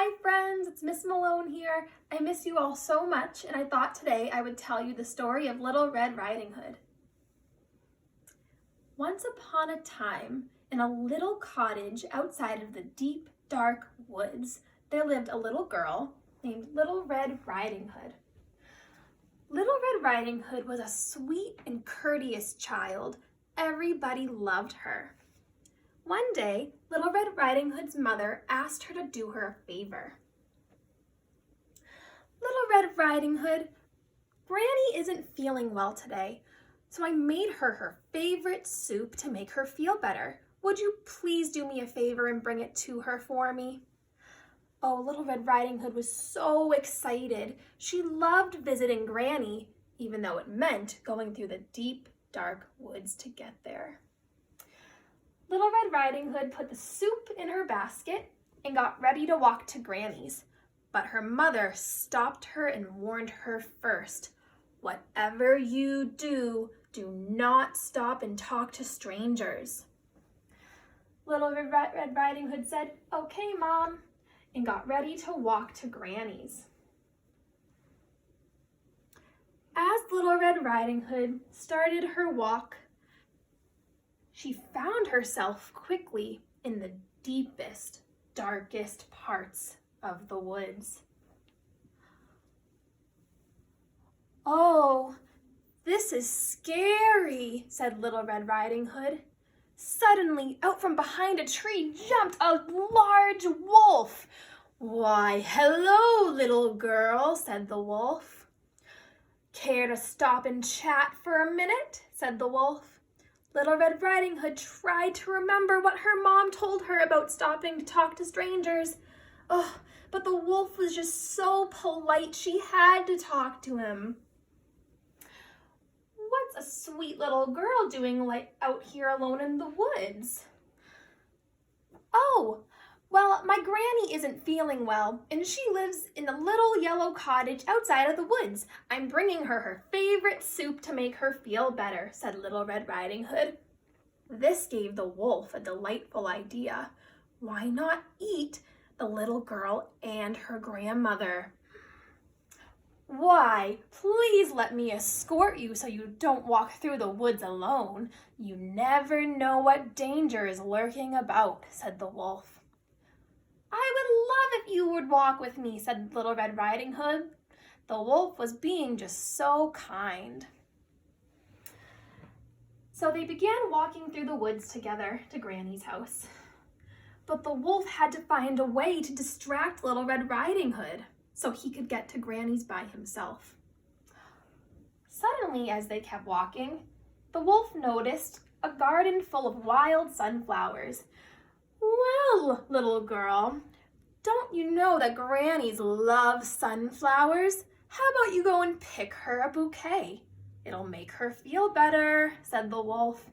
Hi friends, it's Miss Malone here. I miss you all so much, and I thought today I would tell you the story of Little Red Riding Hood. Once upon a time, in a little cottage outside of the deep, dark woods, there lived a little girl named Little Red Riding Hood. Little Red Riding Hood was a sweet and courteous child. Everybody loved her. One day, Little Red Riding Hood's mother asked her to do her a favor. Little Red Riding Hood, Granny isn't feeling well today, so I made her favorite soup to make her feel better. Would you please do me a favor and bring it to her for me? Oh, Little Red Riding Hood was so excited. She loved visiting Granny, even though it meant going through the deep, dark woods to get there. Little Red Riding Hood put the soup in her basket and got ready to walk to Granny's, but her mother stopped her and warned her first. Whatever you do, do not stop and talk to strangers. Little Red Riding Hood said, "Okay, Mom," and got ready to walk to Granny's. As Little Red Riding Hood started her walk, she found herself quickly in the deepest, darkest parts of the woods. "Oh, this is scary," said Little Red Riding Hood. Suddenly, out from behind a tree jumped a large wolf. "Why, hello, little girl," said the wolf. "Care to stop and chat for a minute?" said the wolf. Little Red Riding Hood tried to remember what her mom told her about stopping to talk to strangers. Oh, but the wolf was just so polite, she had to talk to him. "What's a sweet little girl doing out here alone in the woods?" "Oh, well, my Granny isn't feeling well, and she lives in a little yellow cottage outside of the woods. I'm bringing her favorite soup to make her feel better," said Little Red Riding Hood. This gave the wolf a delightful idea. Why not eat the little girl and her grandmother? "Why, please let me escort you so you don't walk through the woods alone. You never know what danger is lurking about," said the wolf. "I would love if you would walk with me," said Little Red Riding Hood. The wolf was being just so kind. So they began walking through the woods together to Granny's house. But the wolf had to find a way to distract Little Red Riding Hood so he could get to Granny's by himself. Suddenly, as they kept walking, the wolf noticed a garden full of wild sunflowers. "Well, little girl, don't you know that Grannies love sunflowers? How about you go and pick her a bouquet? It'll make her feel better," said the wolf.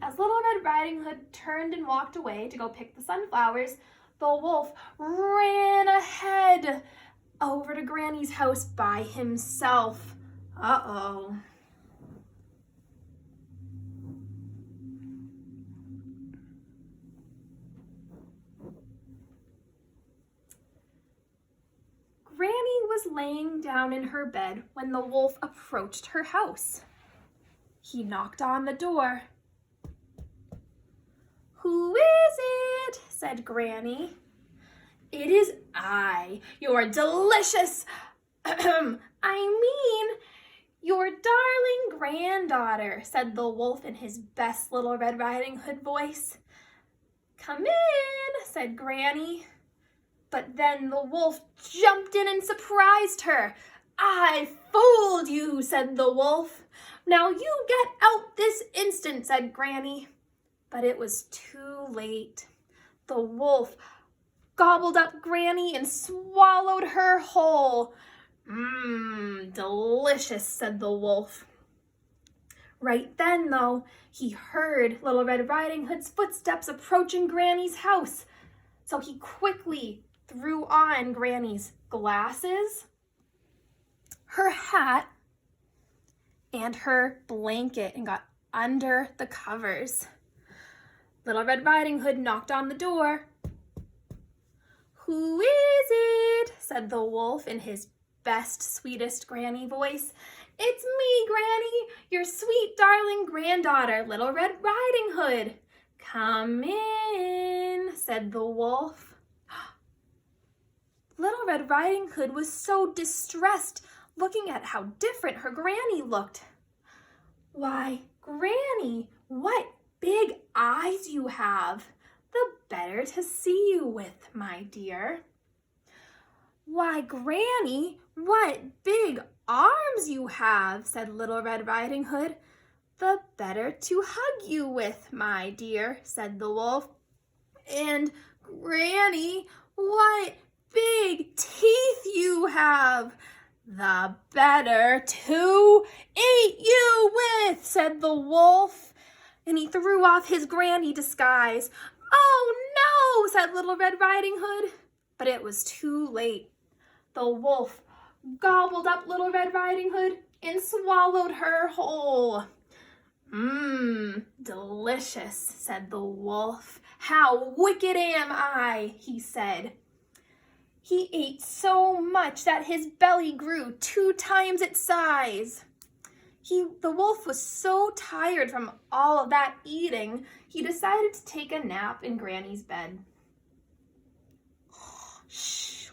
As Little Red Riding Hood turned and walked away to go pick the sunflowers, the wolf ran ahead over to Granny's house by himself. Uh-oh. Granny was laying down in her bed when the wolf approached her house. He knocked on the door. "Who is it?" said Granny. "It is I, your delicious, your darling granddaughter," said the wolf in his best Little Red Riding Hood voice. "Come in," said Granny. But then the wolf jumped in and surprised her. "I fooled you," said the wolf. "Now you get out this instant," said Granny. But it was too late. The wolf gobbled up Granny and swallowed her whole. Delicious," said the wolf. Right then, though, he heard Little Red Riding Hood's footsteps approaching Granny's house. So he quickly threw on Granny's glasses, her hat, and her blanket and got under the covers. Little Red Riding Hood knocked on the door. "Who is said the wolf in his best, sweetest Granny voice. "It's me, Granny, your sweet, darling granddaughter, Little Red Riding Hood." "Come in," said the wolf. Little Red Riding Hood was so distressed, looking at how different her Granny looked. "Why, Granny, what big eyes you have! The better to see you with, my dear." "Why, Granny, what big arms you have," said Little Red Riding Hood. "The better to hug you with, my dear," said the wolf. "And Granny, what big teeth you have! The better to eat you with," said the wolf. And he threw off his Granny disguise. "Oh no," said Little Red Riding Hood. But it was too late. The wolf gobbled up Little Red Riding Hood and swallowed her whole. Delicious," said the wolf. "How wicked am I," he said. He ate so much that his belly grew 2 times its size. The wolf was so tired from all of that eating, he decided to take a nap in Granny's bed. Shh,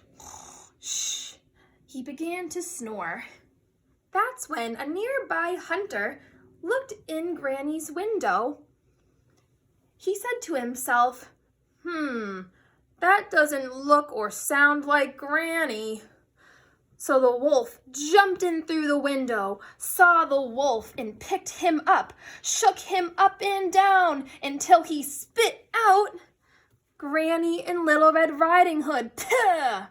shh. He began to snore. That's when a nearby hunter looked in Granny's window. He said to himself, that doesn't look or sound like Granny." So the wolf jumped in through the window, saw the wolf, and picked him up, shook him up and down until he spit out Granny and Little Red Riding Hood. Puh!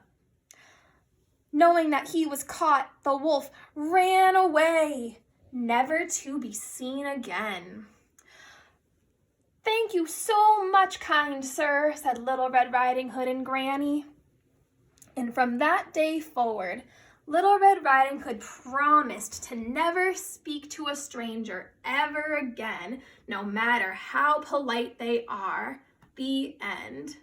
Knowing that he was caught, the wolf ran away, never to be seen again. "Thank you so much, kind sir," said Little Red Riding Hood and Granny. And from that day forward, Little Red Riding Hood promised to never speak to a stranger ever again, no matter how polite they are. The end.